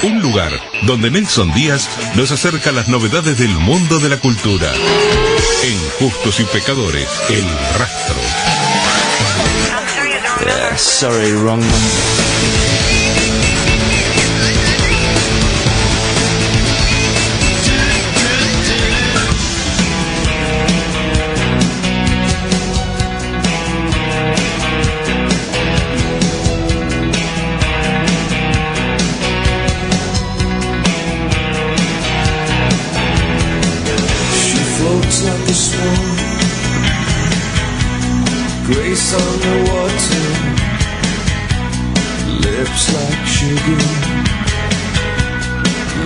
Un lugar donde Nelson Díaz nos acerca a las novedades del mundo de la cultura. En Justos y Pecadores, El Rastro. Sorry, wrong number. Like a swan, grace on the water, lips like sugar,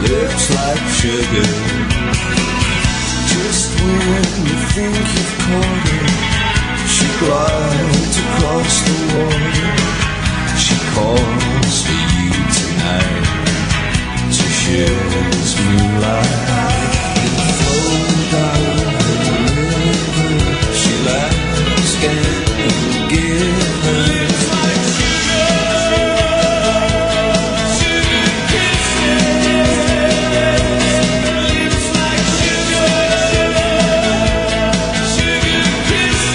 lips like sugar. Just when you think you've caught her, she glides across the water. She calls for you tonight to share this moonlight. Flow down. She laughs, can't give her. It's like sugar kisses. It's like sugar kisses.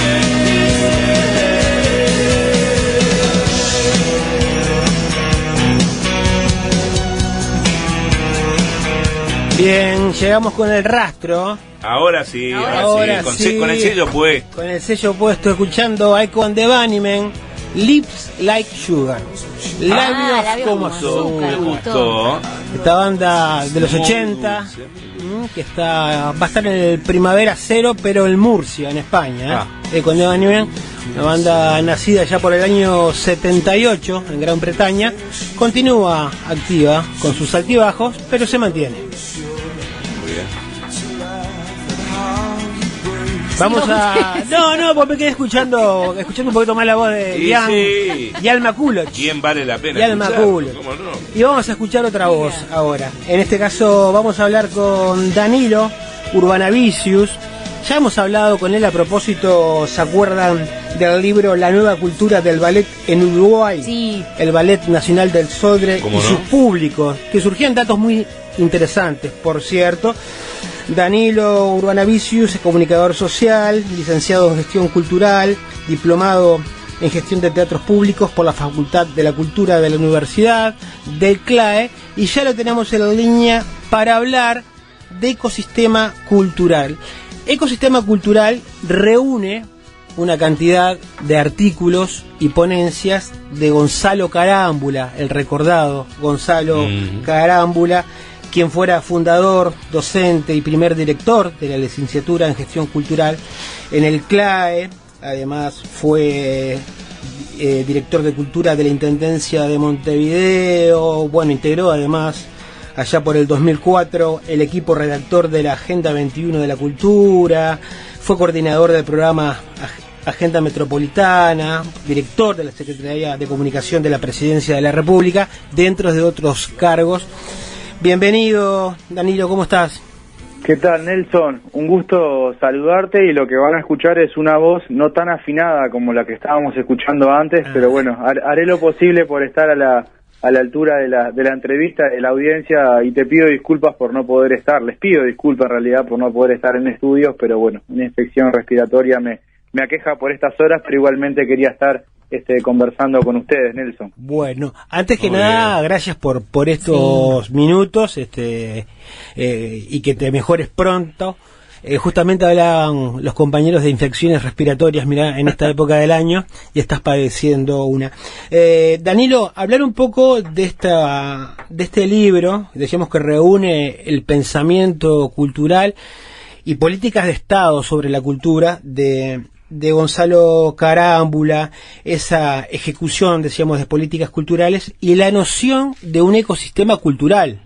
Bien, llegamos con El Rastro. Ahora sí, Ahora sí. Con el sello puesto. Con el sello puesto, escuchando Echo and the Bunnymen, Lips Like Sugar. Labios como azúcar. Me gustó. Esta banda de los 80, que va a estar en el Primavera Cero, pero en Murcia, en España. Echo and the Bunnymen, una banda nacida ya por el año 78 en Gran Bretaña, continúa activa con sus altibajos, pero se mantiene. Muy bien. Vamos a... No, porque me quedé escuchando un poquito más la voz de Ian y Alma Kuloch. ¿Quién vale la pena? Y Alma Kuloch. ¿Cómo no? Y vamos a escuchar otra voz ahora. En este caso vamos a hablar con Danilo Urbanavicius. Ya hemos hablado con él a propósito, ¿se acuerdan del libro La nueva cultura del ballet en Uruguay? Sí. El Ballet Nacional del Sodre y sus públicos, que surgían datos muy interesantes, por cierto. Danilo Urbanavicius es comunicador social, licenciado en gestión cultural, diplomado en gestión de teatros públicos por la Facultad de la Cultura de la Universidad del CLAE, y ya lo tenemos en línea para hablar de ecosistema cultural. Ecosistema cultural reúne una cantidad de artículos y ponencias de Gonzalo Carámbula, el recordado Gonzalo Carámbula, quien fuera fundador, docente y primer director de la licenciatura en gestión cultural en el CLAE. Además fue director de cultura de la Intendencia de Montevideo. Bueno, integró además allá por el 2004 el equipo redactor de la Agenda 21 de la Cultura, fue coordinador del programa Agenda Metropolitana, director de la Secretaría de Comunicación de la Presidencia de la República, dentro de otros cargos. Bienvenido, Danilo, ¿cómo estás? ¿Qué tal, Nelson? Un gusto saludarte, y lo que van a escuchar es una voz no tan afinada como la que estábamos escuchando antes, pero bueno, haré lo posible por estar a la altura de la entrevista, de la audiencia, y te pido disculpas por no poder estar, les pido disculpas en realidad por no poder estar en estudios, pero bueno, una infección respiratoria me aqueja por estas horas, pero igualmente quería estar conversando con ustedes, Nelson. Bueno, antes que nada, gracias por estos minutos, y que te mejores pronto. Justamente hablaban los compañeros de infecciones respiratorias, mirá, en esta época del año, y estás padeciendo una. Danilo, hablar un poco de este libro, decíamos que reúne el pensamiento cultural y políticas de Estado sobre la cultura de Gonzalo Carámbula, esa ejecución, decíamos, de políticas culturales y la noción de un ecosistema cultural.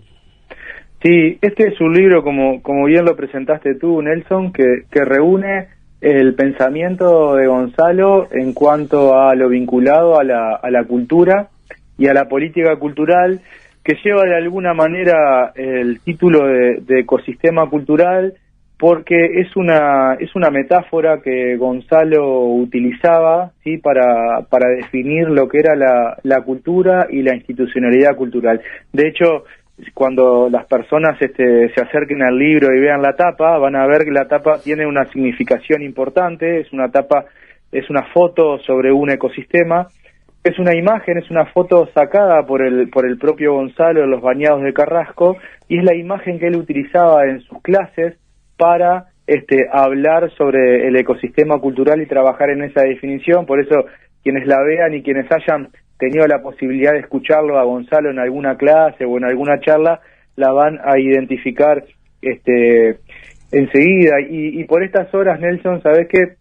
Sí, este es un libro, como bien lo presentaste tú, Nelson, que reúne el pensamiento de Gonzalo en cuanto a lo vinculado a la cultura y a la política cultural, que lleva de alguna manera el título de ecosistema cultural, porque es una metáfora que Gonzalo utilizaba, ¿sí? para definir lo que era la cultura y la institucionalidad cultural. De hecho, cuando las personas se acerquen al libro y vean la tapa, van a ver que la tapa tiene una significación importante. Es una foto sobre un ecosistema, es una imagen, es una foto sacada por el propio Gonzalo en los bañados de Carrasco, y es la imagen que él utilizaba en sus clases para hablar sobre el ecosistema cultural y trabajar en esa definición. Por eso quienes la vean y quienes hayan tenido la posibilidad de escucharlo a Gonzalo en alguna clase o en alguna charla, la van a identificar enseguida. Y por estas horas, Nelson, sabés que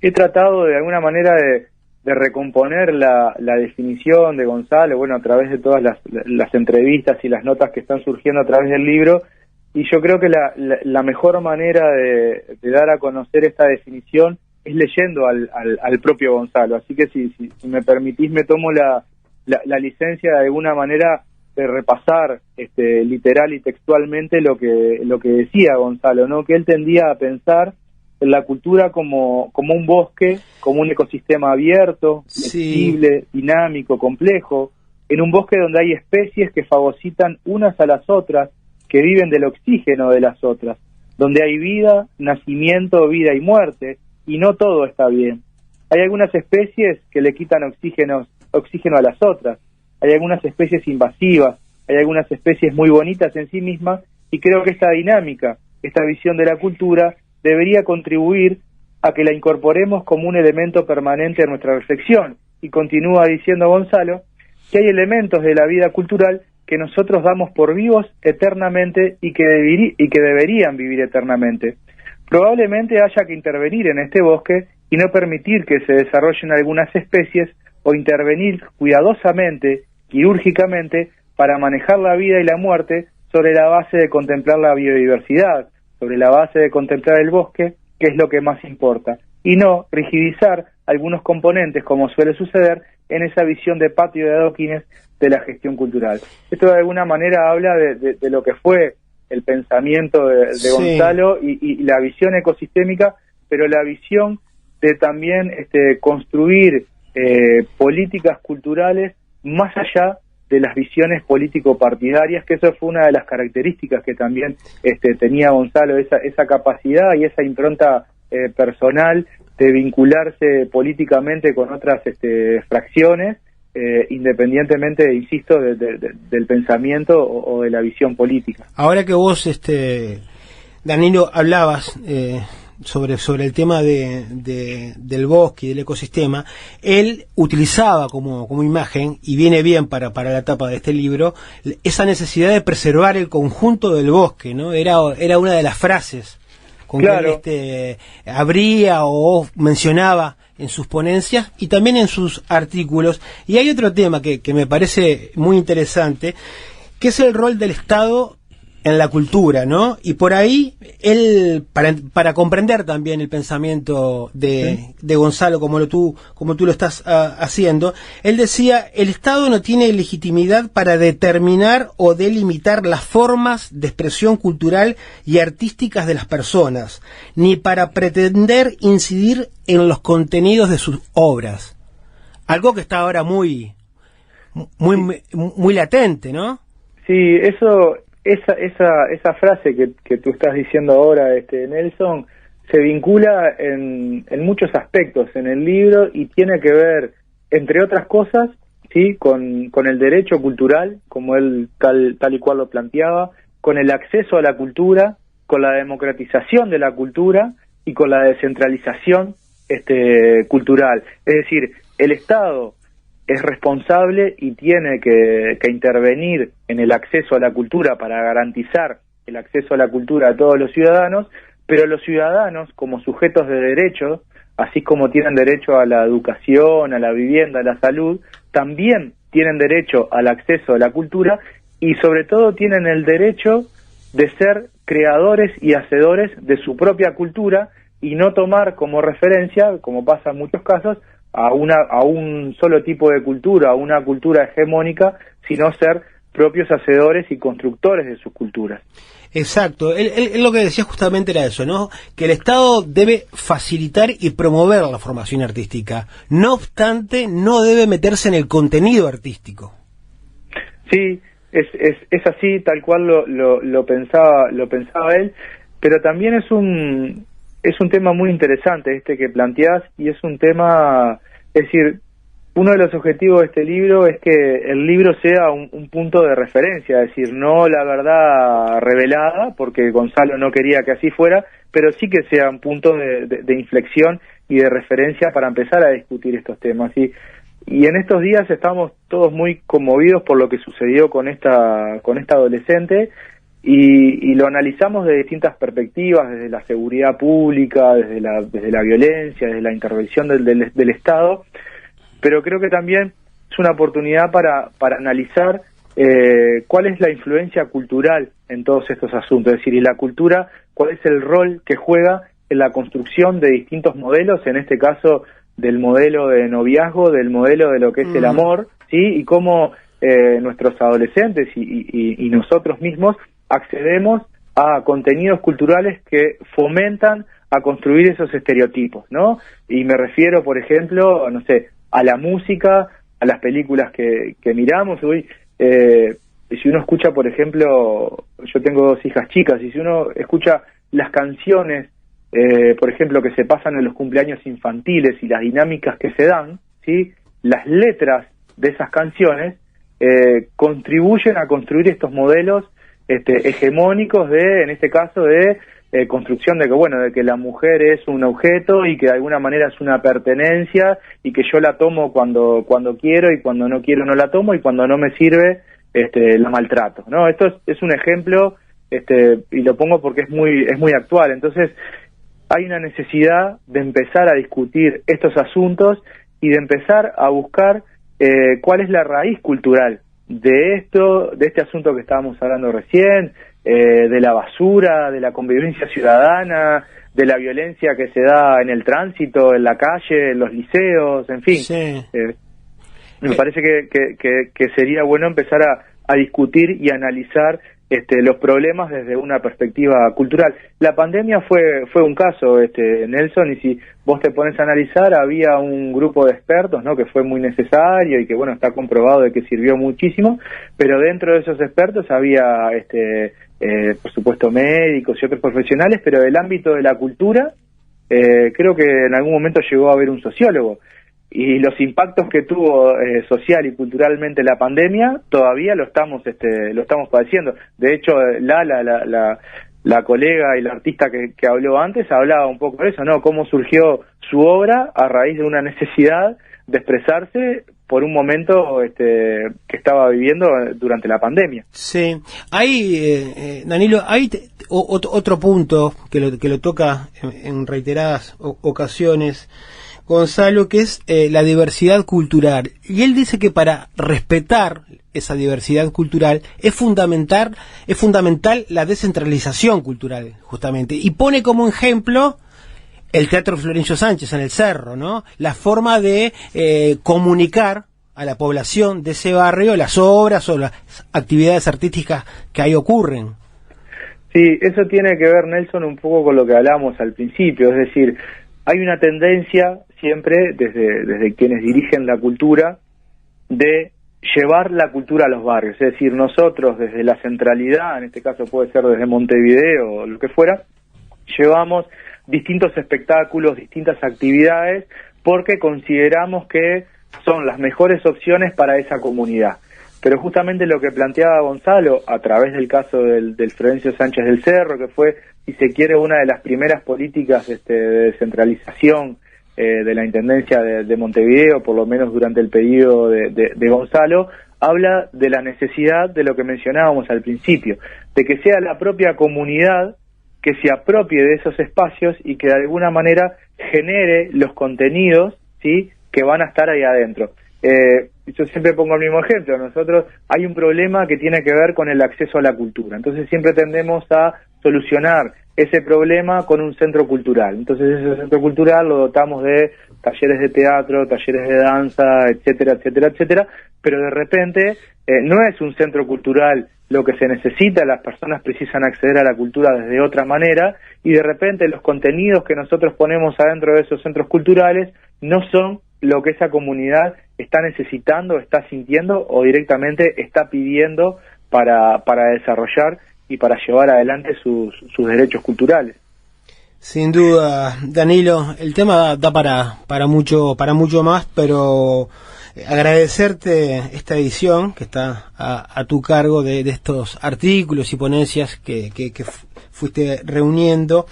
he tratado de alguna manera de recomponer la definición de Gonzalo, bueno, a través de todas las entrevistas y las notas que están surgiendo a través del libro, y yo creo que la mejor manera de dar a conocer esta definición es leyendo al propio Gonzalo. Así que si me permitís, me tomo la licencia de alguna manera de repasar literal y textualmente lo que decía Gonzalo, ¿no? Que él tendía a pensar en la cultura como un bosque, como un ecosistema abierto, flexible, dinámico, complejo, en un bosque donde hay especies que fagocitan unas a las otras, que viven del oxígeno de las otras, donde hay vida, nacimiento, vida y muerte, y no todo está bien. Hay algunas especies que le quitan oxígeno a las otras, hay algunas especies invasivas, hay algunas especies muy bonitas en sí mismas, y creo que esta dinámica, esta visión de la cultura, debería contribuir a que la incorporemos como un elemento permanente a nuestra reflexión. Y continúa diciendo Gonzalo que hay elementos de la vida cultural que nosotros damos por vivos eternamente y que deberían vivir eternamente. Probablemente haya que intervenir en este bosque y no permitir que se desarrollen algunas especies, o intervenir cuidadosamente, quirúrgicamente, para manejar la vida y la muerte sobre la base de contemplar la biodiversidad, sobre la base de contemplar el bosque, que es lo que más importa, y no rigidizar algunos componentes, como suele suceder en esa visión de patio de adoquines de la gestión cultural. Esto de alguna manera habla de lo que fue el pensamiento de Gonzalo y la visión ecosistémica, pero la visión de también construir políticas culturales más allá de las visiones político-partidarias, que eso fue una de las características que también tenía Gonzalo, esa capacidad y esa impronta personal de vincularse políticamente con otras fracciones, independientemente, insisto, del pensamiento o de la visión política. Ahora que vos, Danilo, hablabas sobre el tema del bosque y del ecosistema, él utilizaba como imagen, y viene bien para la tapa de este libro, esa necesidad de preservar el conjunto del bosque, ¿no? Era una de las frases con claro. que él abría o mencionaba en sus ponencias y también en sus artículos. Y hay otro tema que me parece muy interesante, que es el rol del Estado en la cultura, ¿no? Y por ahí él, para comprender también el pensamiento de Gonzalo, como tú lo estás haciendo, él decía: el Estado no tiene legitimidad para determinar o delimitar las formas de expresión cultural y artísticas de las personas, ni para pretender incidir en los contenidos de sus obras. Algo que está ahora muy latente, ¿no? Sí, esa frase que tú estás diciendo ahora, Nelson, se vincula en muchos aspectos en el libro y tiene que ver, entre otras cosas, sí, con el derecho cultural, como él tal y cual lo planteaba, con el acceso a la cultura, con la democratización de la cultura y con la descentralización cultural. Es decir, el Estado es responsable y tiene que intervenir en el acceso a la cultura para garantizar el acceso a la cultura a todos los ciudadanos, pero los ciudadanos, como sujetos de derechos, así como tienen derecho a la educación, a la vivienda, a la salud, también tienen derecho al acceso a la cultura y sobre todo tienen el derecho de ser creadores y hacedores de su propia cultura y no tomar como referencia, como pasa en muchos casos, a un solo tipo de cultura, a una cultura hegemónica, sino ser propios hacedores y constructores de sus culturas. Exacto, él lo que decía justamente era eso, ¿no? Que el Estado debe facilitar y promover la formación artística, no obstante, no debe meterse en el contenido artístico. Sí, es así, tal cual lo pensaba él, pero también es un tema muy interesante este que planteás, y es un tema, es decir, uno de los objetivos de este libro es que el libro sea un punto de referencia, es decir, no la verdad revelada, porque Gonzalo no quería que así fuera, pero sí que sea un punto de inflexión y de referencia para empezar a discutir estos temas. Y en estos días estamos todos muy conmovidos por lo que sucedió con esta adolescente, y lo analizamos de distintas perspectivas, desde la seguridad pública, desde la violencia, desde la intervención del Estado, pero creo que también es una oportunidad para analizar cuál es la influencia cultural en todos estos asuntos, es decir, y la cultura, cuál es el rol que juega en la construcción de distintos modelos, en este caso del modelo de noviazgo, del modelo de lo que es el amor, ¿sí? Y cómo nuestros adolescentes y nosotros mismos accedemos a contenidos culturales que fomentan a construir esos estereotipos, ¿no? Y me refiero, por ejemplo, no sé, a la música, a las películas que miramos. Si uno escucha, por ejemplo, yo tengo 2 hijas chicas, y si uno escucha las canciones, por ejemplo, que se pasan en los cumpleaños infantiles y las dinámicas que se dan, ¿sí? Las letras de esas canciones contribuyen a construir estos modelos hegemónicos en este caso, de construcción de que la mujer es un objeto y que de alguna manera es una pertenencia, y que yo la tomo cuando quiero, y cuando no quiero no la tomo, y cuando no me sirve la maltrato, ¿no? Esto es un ejemplo, y lo pongo porque es muy actual. Entonces hay una necesidad de empezar a discutir estos asuntos y de empezar a buscar cuál es la raíz cultural de este asunto que estábamos hablando recién, de la basura, de la convivencia ciudadana, de la violencia que se da en el tránsito, en la calle, en los liceos, en fin. Sí. Me parece que sería bueno empezar a discutir y analizar los problemas desde una perspectiva cultural. La pandemia fue un caso, Nelson, y si vos te pones a analizar, había un grupo de expertos, ¿no?, que fue muy necesario y que, bueno, está comprobado de que sirvió muchísimo, pero dentro de esos expertos había, por supuesto, médicos y otros profesionales, pero del ámbito de la cultura, creo que en algún momento llegó a haber un sociólogo. Y los impactos que tuvo social y culturalmente la pandemia todavía lo estamos padeciendo. De hecho, la colega y la artista que habló antes hablaba un poco de eso, ¿no? Cómo surgió su obra a raíz de una necesidad de expresarse por un momento que estaba viviendo durante la pandemia. Sí, hay, Danilo, hay otro punto que lo toca en reiteradas ocasiones Gonzalo, que es la diversidad cultural. Y él dice que para respetar esa diversidad cultural es fundamental la descentralización cultural, justamente. Y pone como ejemplo el Teatro Florencio Sánchez en el Cerro, ¿no? La forma de comunicar a la población de ese barrio las obras o las actividades artísticas que ahí ocurren. Sí, eso tiene que ver, Nelson, un poco con lo que hablamos al principio, es decir, hay una tendencia siempre desde quienes dirigen la cultura de llevar la cultura a los barrios, es decir, nosotros desde la centralidad, en este caso puede ser desde Montevideo o lo que fuera, llevamos distintos espectáculos, distintas actividades, porque consideramos que son las mejores opciones para esa comunidad. Pero justamente lo que planteaba Gonzalo, a través del caso del Florencio Sánchez del Cerro, que fue, si se quiere, una de las primeras políticas de descentralización de la Intendencia de Montevideo, por lo menos durante el periodo de Gonzalo, habla de la necesidad de lo que mencionábamos al principio, de que sea la propia comunidad que se apropie de esos espacios y que de alguna manera genere los contenidos, ¿sí?, que van a estar ahí adentro. Yo siempre pongo el mismo ejemplo. Nosotros hay un problema que tiene que ver con el acceso a la cultura. Entonces siempre tendemos a solucionar ese problema con un centro cultural. Entonces ese centro cultural lo dotamos de talleres de teatro, talleres de danza, etcétera, etcétera, etcétera, pero de repente no es un centro cultural lo que se necesita, las personas precisan acceder a la cultura desde otra manera, y de repente los contenidos que nosotros ponemos adentro de esos centros culturales no son lo que esa comunidad está necesitando, está sintiendo o directamente está pidiendo para desarrollar y para llevar adelante sus derechos culturales. Sin duda, Danilo, el tema da para mucho más, pero agradecerte esta edición que está a tu cargo de estos artículos y ponencias que fuiste reuniendo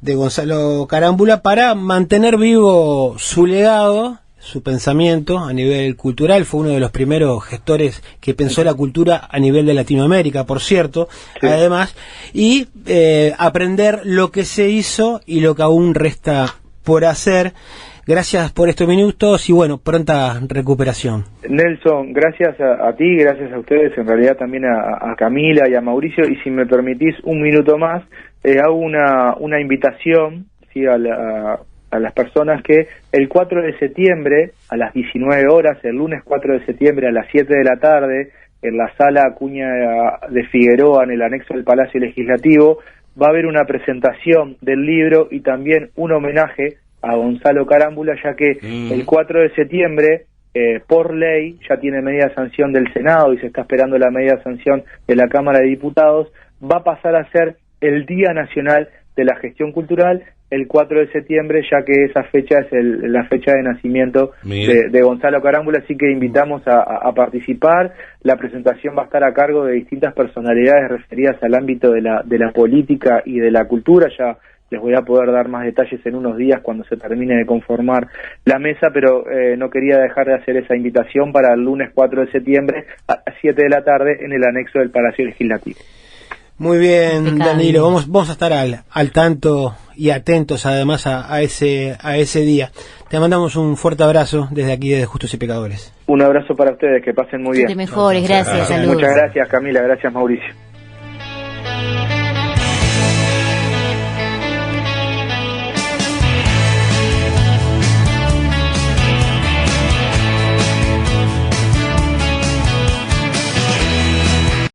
de Gonzalo Carámbula para mantener vivo su legado, su pensamiento a nivel cultural. Fue uno de los primeros gestores que pensó la cultura a nivel de Latinoamérica, por cierto, sí. Además, y aprender lo que se hizo y lo que aún resta por hacer. Gracias por estos minutos y bueno, pronta recuperación. Nelson, gracias a ti, gracias a ustedes, en realidad también a Camila y a Mauricio, y si me permitís un minuto más, hago una invitación, ¿sí? a las personas que el 4 de septiembre a las 19 horas, el lunes 4 de septiembre a las 7 de la tarde, en la sala Acuña de Figueroa, en el anexo del Palacio Legislativo, va a haber una presentación del libro y también un homenaje a Gonzalo Carámbula, ya que el 4 de septiembre, por ley, ya tiene media sanción del Senado y se está esperando la media sanción de la Cámara de Diputados, va a pasar a ser el Día Nacional de la Gestión Cultural, el 4 de septiembre, ya que esa fecha es la fecha de nacimiento de Gonzalo Carámbula, así que invitamos a participar. La presentación va a estar a cargo de distintas personalidades referidas al ámbito de la política y de la cultura. Ya les voy a poder dar más detalles en unos días cuando se termine de conformar la mesa, pero no quería dejar de hacer esa invitación para el lunes 4 de septiembre a las 7 de la tarde en el anexo del Palacio Legislativo. Muy bien, Danilo, vamos a estar al tanto y atentos además a ese día. Te mandamos un fuerte abrazo desde aquí, desde Justos y Pecadores. Un abrazo para ustedes, que pasen muy bien. Que te mejores, gracias, saludos. Muchas gracias, Camila, gracias, Mauricio.